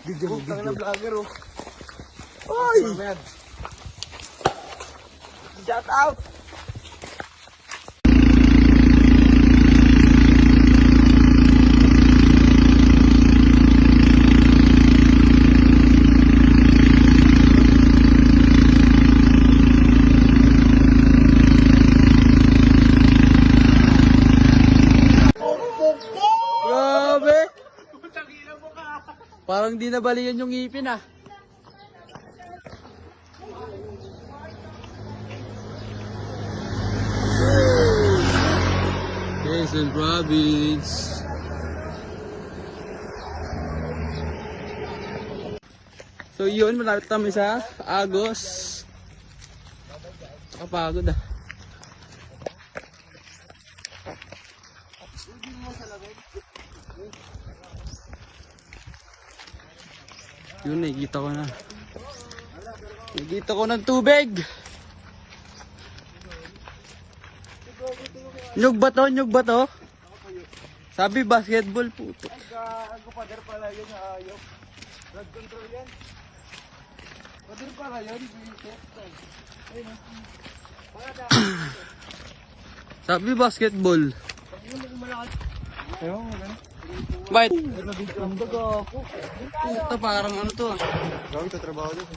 Video. Tangin na vlogger oh. Ay! Shout out! Grabe! Parang di nabalian yung ngipin ah. Quezon Province. So yun, malapit kami sa Agos. Kapagod ah. Yun, nakikita ko na. Nakikita ko ng tubig. Nyug ba to? Nyug ba to? Sabi basketball puto. Pader pala yun, ayok. Blood control yan. Pader pala yun, Sabi basketball. Ayaw, magana. Bait. Ito parang ano to. Gawin ito trabaho dito.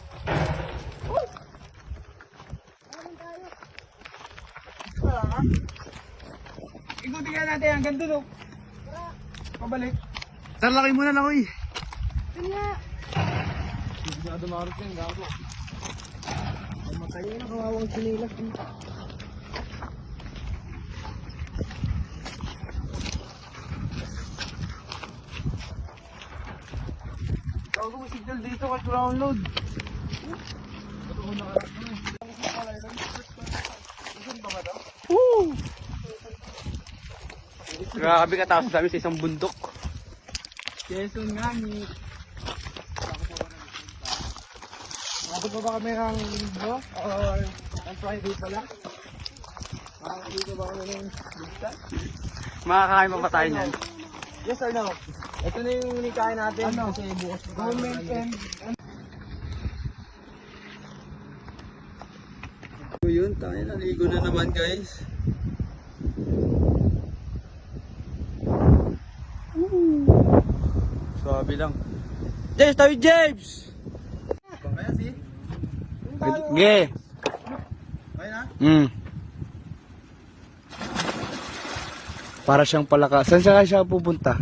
Ikutin nga natin hanggang doon oh. Pabalik. Talakay muna lang oy. Hindi na dumarot yan, gago. Matay na kawawang sinilas. Gago mo signal dito kahit wala akong load. Grabe katapos kami sa isang bundok. Quezon nga ni. Nakapag pa ba kami ng linggo? Or on Friday pala? Makakabito ba kami ng lista? Makakain pa ba tayo niyan? Yes or no? Ito na yung nikain natin. Ano? Kasi bukas pa government and... So yun, tayo naligo na naman guys. Sabi lang. James, tayo James! Kaya si? Ge! Kaya na? Para siyang palaka. Saan siya pupunta?